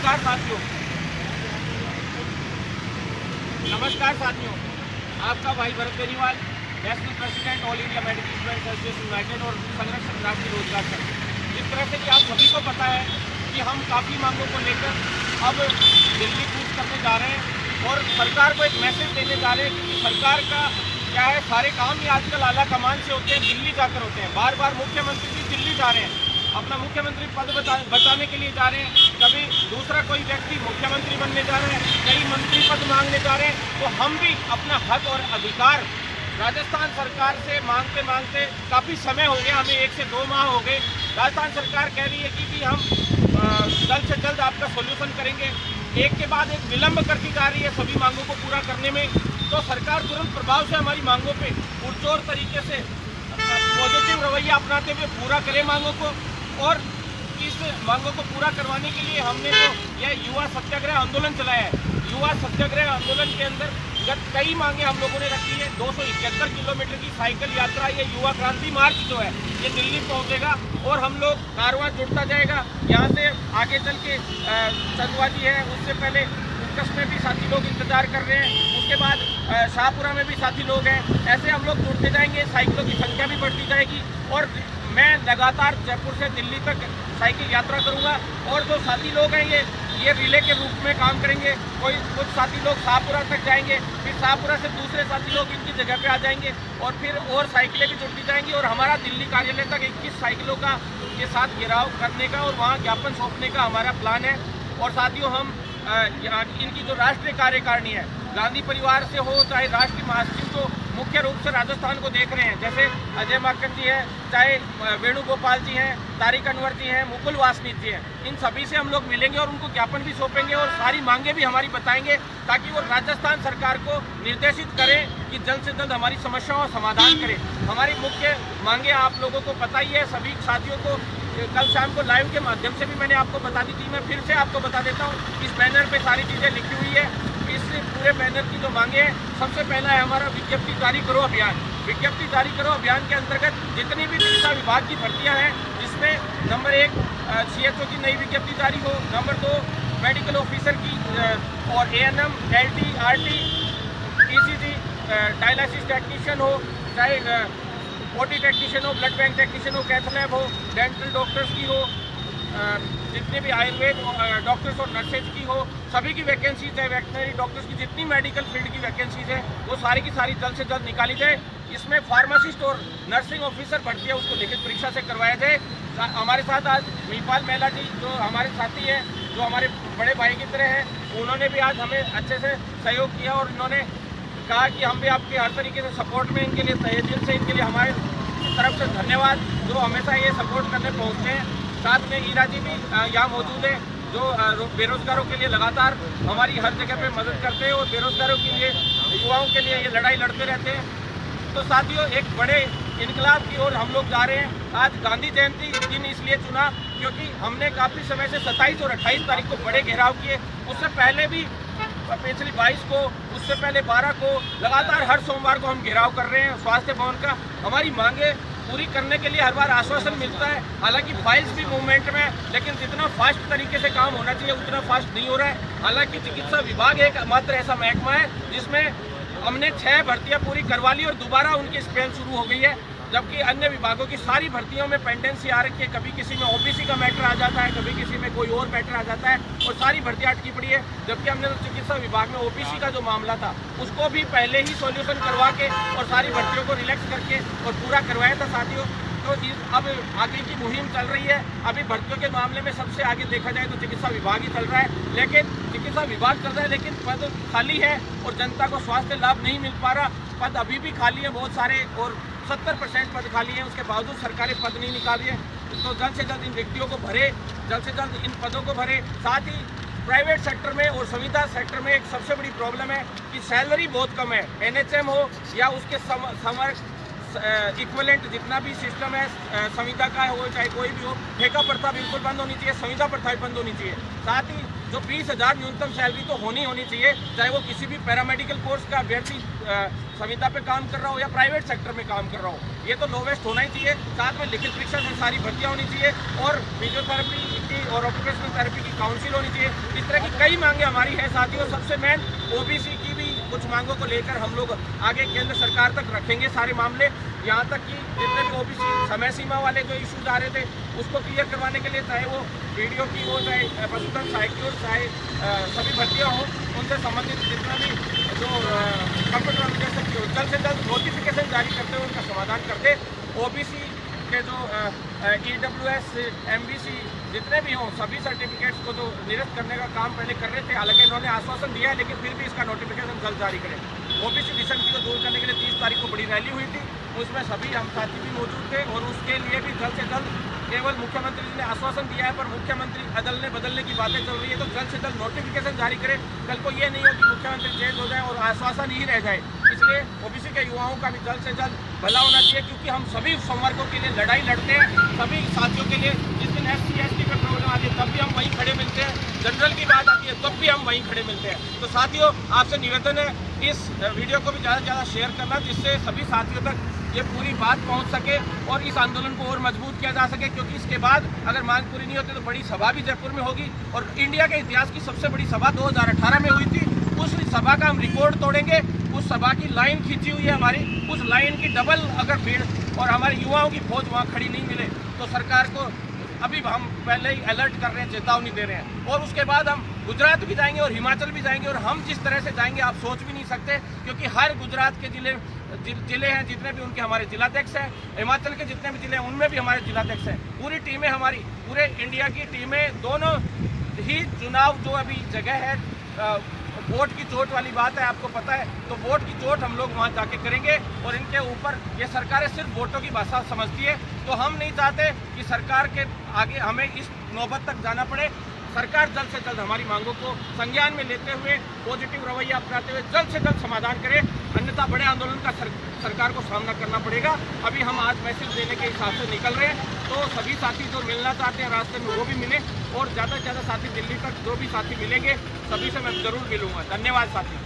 नमस्कार साथियों, आपका भाई Bharat Beniwal, national president all India medical students association United और संरक्षक राष्ट्रीय रोजगार संघ। जिस तरह से कि आप सभी को पता है कि हम काफ़ी मांगों को लेकर अब दिल्ली कूच करने जा रहे हैं और सरकार को एक मैसेज देने जा रहे हैं, क्योंकि सरकार का क्या है, सारे काम ही आजकल आला कमान से होते हैं, दिल्ली जाकर होते हैं। बार बार मुख्यमंत्री भी दिल्ली जा रहे हैं, अपना मुख्यमंत्री पद बचाने के लिए जा रहे हैं, कभी दूसरा कोई व्यक्ति मुख्यमंत्री बनने जा रहे हैं, कई मंत्री पद मांगने जा रहे हैं। तो हम भी अपना हक और अधिकार राजस्थान सरकार से मांगते मांगते काफ़ी समय हो गया, हमें 1 से 2 माह हो गए। राजस्थान सरकार कह रही है कि हम जल्द से जल्द आपका सोल्यूशन करेंगे, एक के बाद एक विलंब करके जा रही है सभी मांगों को पूरा करने में। तो सरकार तुरंत प्रभाव से हमारी मांगों पे पुरजोर तरीके से पॉजिटिव रवैया अपनाते हुए पूरा करे मांगों को। और इस मांगों को पूरा करवाने के लिए हमने तो यह युवा सत्याग्रह आंदोलन चलाया है। युवा सत्याग्रह आंदोलन के अंदर कई मांगे हम लोगों ने रखी है। 271 किलोमीटर की साइकिल यात्रा, ये युवा क्रांति मार्च जो है ये दिल्ली पहुंचेगा और हम लोग कारवां जुड़ता जाएगा। यहाँ से आगे चल के चंदवाजी है, उससे पहले उत्कर्ष में भी साथी लोग इंतजार कर रहे हैं, उसके बाद शाहपुरा में भी साथी लोग हैं। ऐसे हम लोग जुड़ते जाएंगे, साइकिलों की संख्या भी बढ़ती जाएगी और मैं लगातार जयपुर से दिल्ली तक साइकिल यात्रा करूंगा। और जो साथी लोग हैं ये रिले के रूप में काम करेंगे। कुछ साथी लोग शाहपुरा तक जाएंगे, फिर शाहपुरा से दूसरे साथी लोग इनकी जगह पे आ जाएंगे और फिर और साइकिलें भी जुड़ती जाएंगी और हमारा दिल्ली कार्यालय तक 21 साइकिलों का के साथ घेराव करने का और वहाँ ज्ञापन सौंपने का हमारा प्लान है। और साथियों, हम इनकी जो राष्ट्रीय कार्यकारिणी है, गांधी परिवार से हो चाहे राष्ट्रीय महासचिव, जो मुख्य रूप से राजस्थान को देख रहे हैं, जैसे अजय माकन जी हैं, चाहे वेणुगोपाल जी हैं, तारिक अनवर जी हैं, मुकुल वासनिक जी हैं, इन सभी से हम लोग मिलेंगे और उनको ज्ञापन भी सौंपेंगे और सारी मांगे भी हमारी बताएंगे, ताकि वो राजस्थान सरकार को निर्देशित करें कि जल्द से जल्द हमारी समस्याओं का समाधान करें। हमारी मुख्य मांगे आप लोगों को पता ही है, सभी साथियों को कल शाम को लाइव के माध्यम से भी मैंने आपको बता दी थी, मैं फिर से आपको बता देता हूँ। इस बैनर पे सारी चीज़ें लिखी हुई है। इस पूरे बैनर की जो मांगे हैं, सबसे पहला है हमारा विज्ञप्ति जारी करो अभियान। विज्ञप्ति जारी करो अभियान के अंतर्गत जितनी भी चिकित्सा विभाग की भर्तियाँ हैं, जिसमें नंबर 1 CHO की नई विज्ञप्ति जारी हो, नंबर 2 मेडिकल ऑफिसर की और ANM, LT, RT, ECG, dialysis technician हो, चाहे OT टेक्नीशियन हो, ब्लड बैंक टेक्नीशियन हो, कैथ लैब हो, डेंटल डॉक्टर्स की हो, जितने भी आयुर्वेद डॉक्टर्स और नर्सेज की हो, सभी की वैकेंसीज है, वेटनरी डॉक्टर्स की जितनी मेडिकल फील्ड की वैकेंसीज है वो सारी की सारी जल्द से जल्द निकाली जाए। इसमें फार्मासिस्ट और नर्सिंग ऑफिसर भर्ती है, उसको लिखित परीक्षा से करवाया जाए। हमारे साथ आज मीपाल मेला जी जो हमारे साथी हैं, जो हमारे बड़े भाई की तरह हैं, उन्होंने भी आज हमें अच्छे से सहयोग किया और इन्होंने कहा कि हम भी आपके हर तरीके से सपोर्ट में, इनके लिए तहे दिल से इनके लिए हमारे तरफ से धन्यवाद, जो हमेशा ये सपोर्ट करने पहुँचते हैं। साथ में ईरा जी भी यहाँ मौजूद है, जो बेरोजगारों के लिए लगातार हमारी हर जगह पे मदद करते हैं और बेरोजगारों के लिए, युवाओं के लिए ये लड़ाई लड़ते रहते हैं। तो साथियों, एक बड़े इनकलाब की ओर हम लोग जा रहे हैं। आज गांधी जयंती दिन इसलिए चुना क्योंकि हमने काफ़ी समय से 27 और 28 तारीख को बड़े घेराव किए, उससे पहले भी पिछली 22 को, उससे पहले 12 को, लगातार हर सोमवार को हम घेराव कर रहे हैं स्वास्थ्य भवन का। हमारी मांगे पूरी करने के लिए हर बार आश्वासन मिलता है, हालांकि फाइल्स भी मूवमेंट में है, लेकिन जितना फास्ट तरीके से काम होना चाहिए उतना फास्ट नहीं हो रहा है। हालांकि चिकित्सा विभाग एक मात्र ऐसा महकमा है जिसमें हमने 6 भर्तियां पूरी करवा ली और दोबारा उनकी स्पेल शुरू हो गई है, जबकि अन्य विभागों की सारी भर्तियों में पेंडेंसी आ रखी है। कभी किसी में OBC का मैटर आ जाता है, कभी किसी में कोई और मैटर आ जाता है और सारी भर्तियां अटकी पड़ी है। जबकि हमने तो चिकित्सा विभाग में OBC का जो मामला था उसको भी पहले ही सॉल्यूशन करवा के और सारी भर्तियों को रिलैक्स करके और पूरा करवाया था साथियों। तो अब आगे की मुहिम चल रही है। अभी भर्तियों के मामले में सबसे आगे देखा जाए तो चिकित्सा विभाग ही चल रहा है, लेकिन चिकित्सा विभाग चल रहा है लेकिन पद खाली है और जनता को स्वास्थ्य लाभ नहीं मिल पा रहा। पद अभी भी खाली है बहुत सारे और 70% पद खाली है, उसके बावजूद सरकारें पद नहीं निकाली है। तो जल्द से जल्द इन व्यक्तियों को भरे, जल्द से जल्द इन पदों को भरे। साथ ही प्राइवेट सेक्टर में और संविदा सेक्टर में एक सबसे बड़ी प्रॉब्लम है कि सैलरी बहुत कम है। NHM हो या उसके इक्विवेलेंट जितना भी सिस्टम है संविदा का हो चाहे कोई भी हो, ठेका प्रथा बिल्कुल बंद होनी चाहिए, संविदा प्रथा भी बंद होनी चाहिए। साथ ही जो 20,000 न्यूनतम सैलरी तो होनी चाहिए, चाहे वो किसी भी पैरामेडिकल कोर्स का अभ्यर्थी संविदा पे काम कर रहा हो या प्राइवेट सेक्टर में काम कर रहा हो, ये तो लोवेस्ट होना ही चाहिए। साथ में लिखित परीक्षा से सारी भर्तियाँ होनी चाहिए और फिजियोथेरेपी की और ऑक्यूपेशनल थेरेपी की काउंसिल होनी चाहिए। इस तरह की कई मांगे हमारी है साथियों। सबसे मेन ओबीसी की भी कुछ मांगों को लेकर हम लोग आगे केंद्र सरकार तक रखेंगे सारे मामले, यहाँ तक कि जितने भी ओबीसी समय सीमा वाले जो इश्यूज आ रहे थे उसको क्लियर करवाने के लिए, चाहे वो वीडियो की हो, चाहे पशुधन सहायक की हो, चाहे सभी भर्तियाँ हों, उनसे संबंधित जितना भी जो कंप्यूटर एप्लीकेशन की हो, जल्द से जल्द नोटिफिकेशन जारी करते हुए उनका समाधान करते। ओबीसी के जो EWS, MBC जितने भी हों सभी सर्टिफिकेट्स को तो निरस्त करने का काम पहले कर रहे थे, हालांकि इन्होंने आश्वासन दिया है, लेकिन फिर भी इसका नोटिफिकेशन जल्द जारी करें। ओबीसी विसंगति को दूर करने के लिए 30 तारीख को बड़ी रैली हुई थी, उसमें सभी हम साथी भी मौजूद थे और उसके लिए भी जल्द से जल्द, केवल मुख्यमंत्री जी ने आश्वासन दिया है पर मुख्यमंत्री अदलने बदलने की बातें चल रही है, तो जल्द से जल्द नोटिफिकेशन जारी करें। कल को ये नहीं हो कि मुख्यमंत्री चेंज हो जाए और आश्वासन ही रह जाए। इसलिए ओबीसी के युवाओं का भी जल्द से जल्द भला होना चाहिए, क्योंकि हम सभी संवर्गों के लिए लड़ाई लड़ते हैं, सभी साथियों के लिए। जिस दिन SC ST पे प्रॉब्लम आती है तब भी हम वहीं खड़े मिलते हैं, जनरल की बात आती है तब भी हम वहीं खड़े मिलते हैं। तो साथियों, आपसे निवेदन है इस वीडियो को भी ज़्यादा से ज़्यादा शेयर करना, जिससे सभी साथियों तक ये पूरी बात पहुंच सके और इस आंदोलन को और मजबूत किया जा सके, क्योंकि इसके बाद अगर मांग पूरी नहीं होती तो बड़ी सभा भी जयपुर में होगी। और इंडिया के इतिहास की सबसे बड़ी सभा 2018 में हुई थी, उस सभा का हम रिकॉर्ड तोड़ेंगे। उस सभा की लाइन खींची हुई है हमारी, उस लाइन की डबल अगर भीड़ और हमारे युवाओं की फौज वहाँ खड़ी नहीं मिले तो सरकार को अभी हम पहले ही अलर्ट कर रहे हैं, चेतावनी दे रहे हैं। और उसके बाद हम गुजरात भी जाएंगे और हिमाचल भी जाएंगे, और हम जिस तरह से जाएंगे आप सोच भी नहीं सकते, क्योंकि हर गुजरात के जिले हैं जितने भी, उनके हमारे जिलाध्यक्ष हैं, हिमाचल के जितने भी जिले हैं उनमें भी हमारे जिलाध्यक्ष हैं। पूरी टीमें हमारी, पूरे इंडिया की टीमें, दोनों ही चुनाव जो अभी जगह है वोट की चोट वाली बात है, आपको पता है, तो वोट की चोट हम लोग वहाँ जाके करेंगे। और इनके ऊपर ये सरकारें सिर्फ वोटों की भाषा समझती है, तो हम नहीं चाहते कि सरकार के आगे हमें इस नौबत तक जाना पड़े। सरकार जल्द से जल्द हमारी मांगों को संज्ञान में लेते हुए पॉजिटिव रवैया अपनाते हुए जल्द से जल्द समाधान करे, अन्यथा बड़े आंदोलन का सरकार को सामना करना पड़ेगा। अभी हम आज मैसेज देने के हिसाब से निकल रहे हैं, तो सभी साथी जो मिलना चाहते हैं रास्ते में वो भी मिले, और ज़्यादा से ज़्यादा साथी दिल्ली तक जो भी साथी मिलेंगे सभी से मैं ज़रूर मिलूँगा। धन्यवाद साथी।